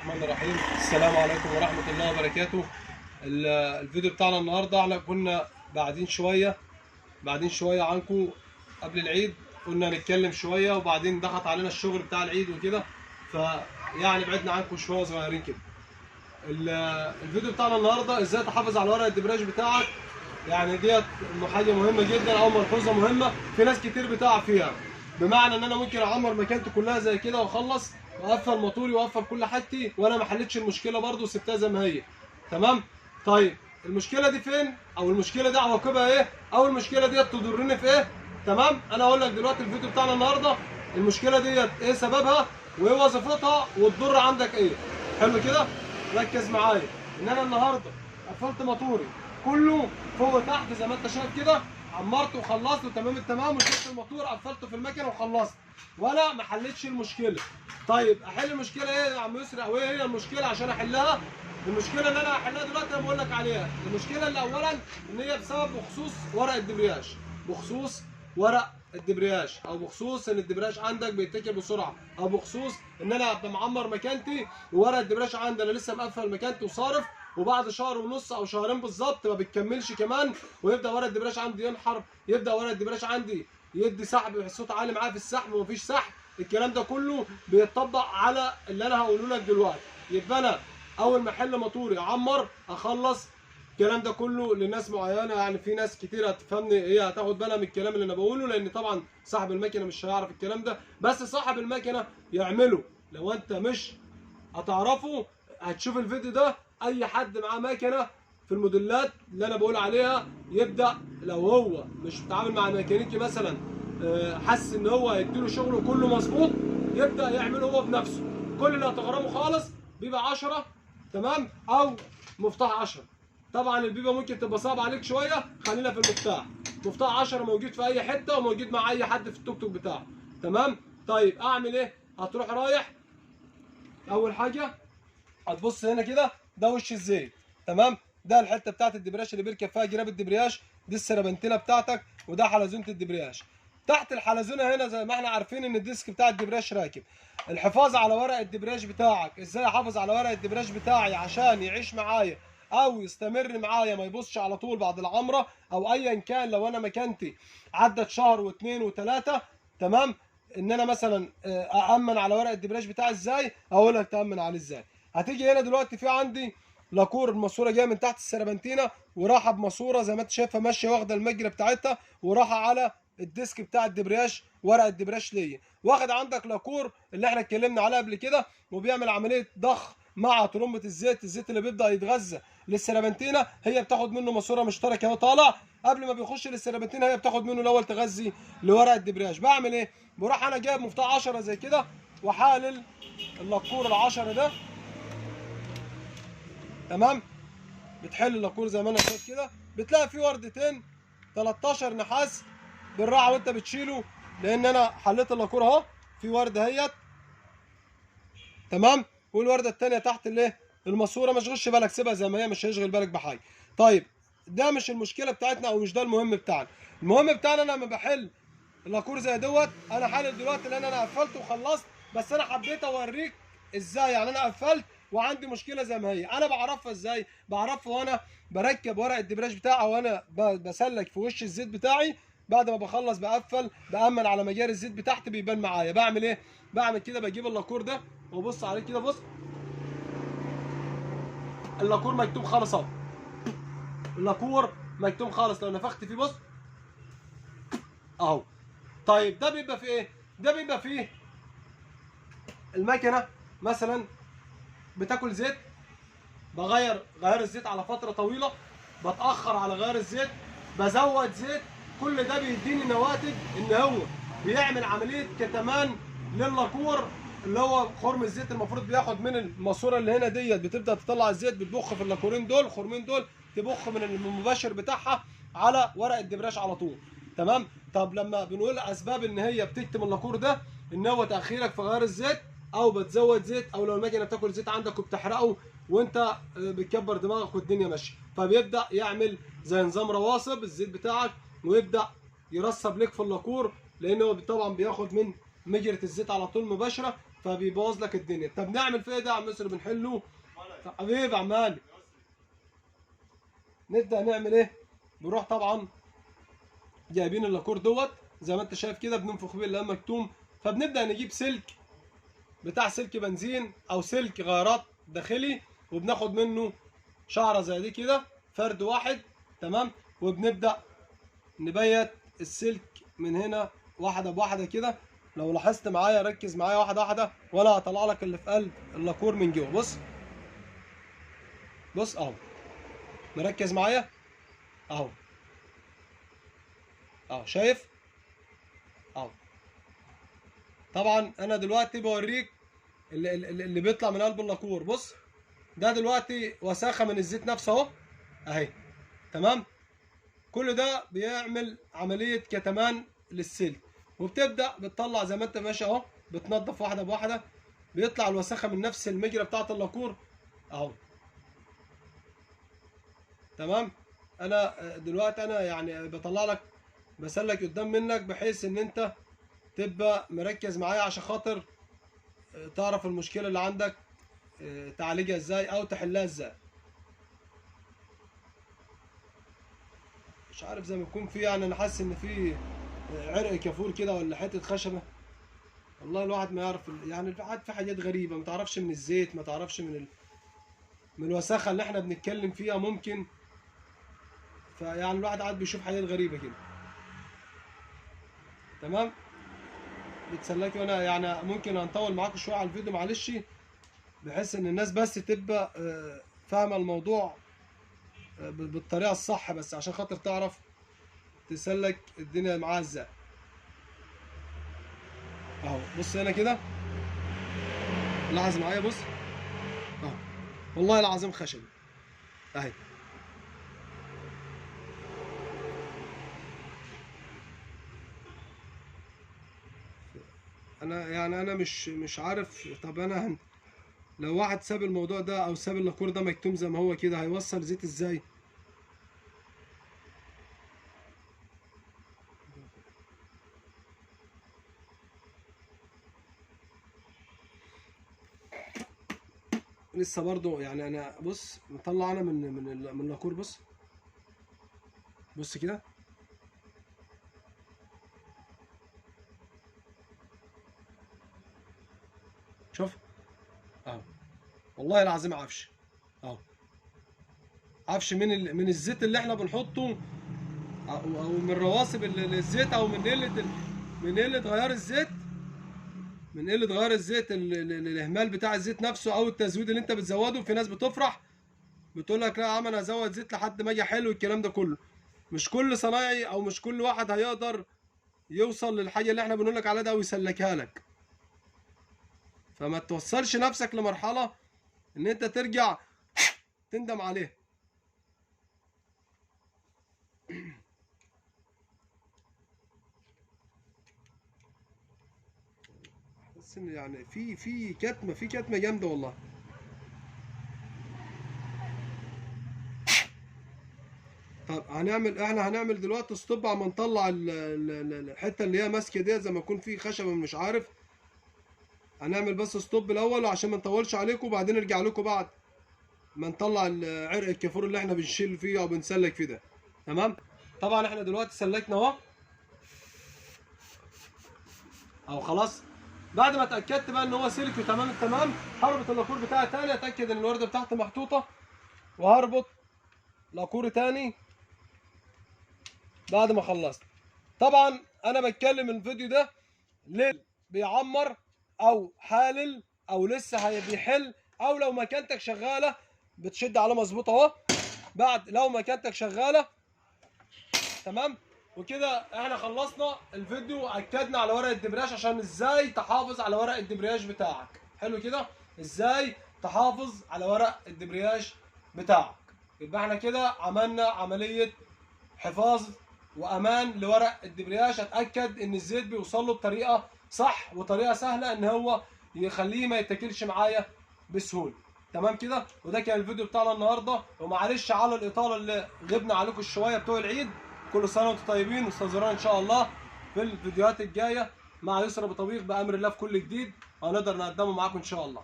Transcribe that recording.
الرحمن الرحيم. السلام عليكم ورحمة الله وبركاته. الفيديو بتاعنا النهارده احنا كنا بعدين شوية عنكم قبل العيد، كنا نتكلم شوية وبعدين ضغط علينا الشغل بتاع العيد وكده، فيعني بعدنا عنكم شوية صغيرين كده. الفيديو بتاعنا النهارده ازاي تحافظ على ورق الدبراج بتاعك. يعني ديت حاجة مهمة جدا او ملحوظة مهمة في ناس كتير بتقع فيها، بمعنى ان انا ممكن اعمر مكانتي كلها زي كده واخلص واقفل موتوري واقفل كل حاجتي وانا ما حلتش المشكله برده وسبتها زي ما هي. تمام. طيب المشكله دي فين، او المشكله دي عواقبها ايه، او المشكله ديت تضرني في ايه؟ تمام. انا اقول لك دلوقتي الفيديو بتاعنا النهارده المشكله ديت ايه سببها وايه وظيفتها وتضر عندك ايه. حلو كده، ركز معايا. ان انا النهارده قفلت موتوري كله فوق وتحت زي ما انت شايف كده، عمرت وخلصت وتمام التمام، وشلت الموتور قفلته في المكنه وخلصت وانا ما حلتش المشكله. طيب احل المشكله ايه يا عم يسري، او ايه هي المشكله عشان احلها؟ المشكله اللي انا هحلها دلوقتي انا بقول لك عليها. المشكله اللي اولا ان هي بسبب بخصوص ورق الدبرياج، بخصوص ورق الدبرياج، او بخصوص ان الدبرياج عندك بيتكل بسرعه، او بخصوص ان انا ابقى معمر مكانتي وورق الدبرياج عندي انا لسه مقفل مكانتي وصارف، وبعد شهر ونص او شهرين بالظبط ما بتكملش كمان ويبدا ورق الدبرياج عندي ينحر، يبدا ورق الدبرياج عندي يدي سحب، الصوت عالي معاه في السحب ومفيش سحب. الكلام ده كله بيتطبق على اللي انا هقوله لك دلوقتي. يبقى انا اول ما احل موتوري اعمر اخلص. الكلام ده كله لناس معينه، يعني في ناس كتير هتفهمني، هي هتاخد بالها من الكلام اللي انا بقوله، لان طبعا صاحب المكنه مش هيعرف الكلام ده، بس صاحب المكنه يعمله. لو انت مش هتعرفه هتشوف الفيديو ده، اي حد معاه مكنه في الموديلات اللي انا بقول عليها يبدا، لو هو مش بيتعامل مع ميكانيكي مثلا حاسس ان هو هيديله شغله كله مظبوط، يبدا يعمله هو بنفسه. كل اللي هتغرمه خالص بيبقى 10، تمام، او مفتاح 10. طبعا البيبه ممكن تبقى صعب عليك شويه، خلينا في المفتاح. مفتاح 10 موجود في اي حته وموجود مع اي حد في التوك توك بتاعه. تمام. طيب اعمل ايه؟ هتروح رايح اول حاجه هتبص هنا كده، ده وش الزيت. تمام. ده الحته بتاعت الدبرياج اللي بيركب فيها جراب الدبرياج، دي السربنتينه بتاعتك، وده حلزونه الدبرياج. تحت الحلزونه هنا زي ما احنا عارفين ان الديسك بتاع الدبرياج راكب. الحفاظ على ورق الدبرياج بتاعك، ازاي احافظ على ورق الدبرياج بتاعي عشان يعيش معايا او يستمر معايا ما يبصش على طول بعد العمره، او ايا كان لو انا مكانتي عدت شهر واثنين وثلاثه. تمام. ان انا مثلا اامن على ورق الدبرياج بتاعي ازاي، اقول لك تامن عليه ازاي. هتيجي هنا دلوقتي في عندي لاكور، الماسوره جايه من تحت السربنتينه وراحه بماسوره زي ما انت شايفها ماشيه واخده المجرى بتاعتها وراحه على الديسك بتاع الدبرياج، ورق الدبرياج ليا. واخد عندك لاكور اللي احنا اتكلمنا عليه قبل كده، وبيعمل عمليه ضخ مع طرمبه الزيت اللي بيبدا يتغذى للسربنتينه، هي بتاخد منه ماسوره مشتركه اهو طالع قبل ما بيخش للسربنتينه، هي بتاخد منه الاول تغذي لورق الدبرياج. بعمل ايه؟ بروح انا جايب مفتاح 10 زي كده وحالل اللاكور ال10 ده. تمام. بتحل اللاكور زي ما انا شايف كده، بتلاقي فيه وردتين 13 نحاس بالراحه وانت بتشيله، لان انا حليت اللاكور اهو، في ورده اهيت. تمام. والورده الثانيه تحت الايه؟ الماسوره. ما تشغلش بالك، سيبها زي ما هي، مش هيشغل بالك بحاجه. طيب ده مش المشكله بتاعتنا، او مش ده المهم بتاعنا. المهم بتاعنا انا لما بحل اللاكور زي دوت، انا حالل دلوقتي لان انا قفلت وخلصت، بس انا حبيت اوريك ازاي. يعني انا قفلت وعندي مشكله زي ما هي، انا بعرفها ازاي؟ بعرفها وانا بركب ورق الدبراج بتاعي وانا بسلك في وش الزيت بتاعي. بعد ما بخلص بقفل بامن على مجاري الزيت بتاعتي بيبان معايا. بعمل ايه؟ بعمل كده، بجيب اللاكور ده وبص عليه كده، بص اللاكور مكتوب خالص اهو، اللاكور مكتوب خالص لو نفخت فيه بص اهو. طيب ده بيبقى فيه ايه؟ ده بيبقى فيه المكنه مثلا بتاكل زيت، غير الزيت على فتره طويله، بتاخر على غير الزيت، بزود زيت. كل ده بيديني نواتج ان هو بيعمل عمليه كتمان لللاكور، اللي هو خرم الزيت المفروض بياخد من الماسوره اللي هنا ديت، بتبدا تطلع الزيت، بتبخ في اللاكورين دول، الخرمين دول تبخ من المباشر بتاعها على ورق الدبراش على طول. تمام. طب لما بنقول اسباب ان هي بتكتم اللاكور ده، ان هو تاخيرك في غير الزيت، او بتزود زيت، او لو المكنه بتاكل زيت عندك وبتحرقه وانت بتكبر دماغك والدنيا ماشيه، فبيبدا يعمل زي نظام رواسب الزيت بتاعك، ويبدا يرسب لك في اللاكور، لان هو طبعا بياخد من مجرة الزيت على طول مباشره، فبيبوظ لك الدنيا. طب نعمل فيه ايه ده يا عم مصر؟ بنحله حبيبي عمالي. نبدا نعمل ايه؟ بنروح طبعا جايبين اللاكور دوت زي ما انت شايف كده، بننفخ بيه اللي مكتوم. فبنبدا نجيب سلك بتاع سلك بنزين او سلك غيارات داخلي، وبناخد منه شعره زي دي كده فرد واحد، تمام. وبنبدا نبيت السلك من هنا واحده بواحده كده. لو لاحظت معايا ركز معايا واحده واحده، وانا هطلع لك اللي في قلب اللاكور من جوه. بص بص اهو، مركز معايا اهو اهو، شايف اهو. طبعا انا دلوقتي بوريك اللي بيطلع من قلب اللاكور. بص ده دلوقتي وساخه من الزيت نفسه اهو اهي، تمام. كل ده بيعمل عمليه كتمان للسلك، وبتبدا بتطلع زي ما انت ماشي اهو، بتنضف واحده بواحده، بيطلع الوساخه من نفس المجرى بتاعه اللاكور اهو، تمام. انا دلوقتي انا يعني بطلع لك بسلك قدام منك بحيث ان انت تبقى مركز معايا عشان خاطر تعرف المشكله اللي عندك تعالجها ازاي او تحلها ازاي. مش عارف زي ما يكون في، يعني انا حاسس ان في عرق كافور كده ولا حته خشبه. والله الواحد ما يعرف يعني في حاجات غريبه، ما تعرفش من الزيت، ما تعرفش من الوساخه اللي احنا بنتكلم فيها ممكن. فيعني الواحد قاعد بيشوف حاجات غريبه كده، تمام. بتسلكي وانا يعني ممكن هنطول معاكم شويه على الفيديو معلش، بحيث ان الناس بس تبقى فاهمه الموضوع بالطريقه الصح، بس عشان خاطر تعرف تسلك الدنيا معاها ازاي. اهو بص هنا كده، لاحظ معايا، بص اهو، والله العظيم خشب اهي. انا مش عارف. طب انا لو واحد ساب الموضوع ده او ساب اللاكور ده مكتوم زي ما هو كده، هيوصل زيت ازاي؟ لسه برضو يعني انا بص مطلع انا من اللاكور. بص بص كده، شوف اهو، والله العظيم عفش اهو، عفش من الزيت اللي احنا بنحطه، او من رواسب الزيت، او من قله غيار الزيت، من قله غيار الزيت، الاهمال بتاع الزيت نفسه، او التزويد اللي انت بتزوده. في ناس بتفرح بتقول لك لا يا عم انا هزود زيت لحد ما اجي حلو، الكلام ده كله مش كل صنايعي او مش كل واحد هيقدر يوصل للحاجه اللي احنا بنقول لك عليها ده ويسلكها لك. فما توصلش نفسك لمرحله ان انت ترجع تندم عليها. بس إن يعني في كتمه جامده والله. طب احنا هنعمل دلوقتي ستوب عم نطلع الحته اللي هي ماسكه ديت زي ما يكون في خشبه مش عارف. هنعمل بس ستوب الاول عشان ما نطولش عليكم، وبعدين نرجع لكم بعد ما نطلع عرق الكافور اللي احنا بنشيل فيه او بنسلك فيه ده، تمام. طبعا احنا دلوقتي سلكنا اهو، او خلاص. بعد ما اتاكدت بقى ان هو سلك وتمام التمام، هربط اللاكور بتاعي تاني، اتاكد ان الورده بتاعتي محطوطه، وهربط لاكور تاني بعد ما خلصت. طبعا انا بتكلم الفيديو ده للي بيعمر او حالل او لسه بيحل، او لو مكانتك شغاله بتشد على مظبوط اهو. بعد لو مكانتك شغاله تمام. وكده احنا خلصنا الفيديو، واكدنا على ورق الدبرياج عشان ازاي تحافظ على ورق الدبرياج بتاعك. حلو كده، ازاي تحافظ على ورق الدبرياج بتاعك. يبقى احنا كده عملنا عمليه حفاظ وامان لورق الدبرياج. اتاكد ان الزيت بيوصل له بطريقه صح وطريقه سهله ان هو يخليه ما يتاكلش معايا بسهوله، تمام كده. وده كان الفيديو بتاعنا النهارده، ومعلش على الاطاله اللي غبنا عليكم شويه بتوع العيد. كل سنه وانتم طيبين، واستنظرونا ان شاء الله في الفيديوهات الجايه مع يسرى ابو طبيخ بامر الله في كل جديد. هنقدر نقدمه معاكم ان شاء الله.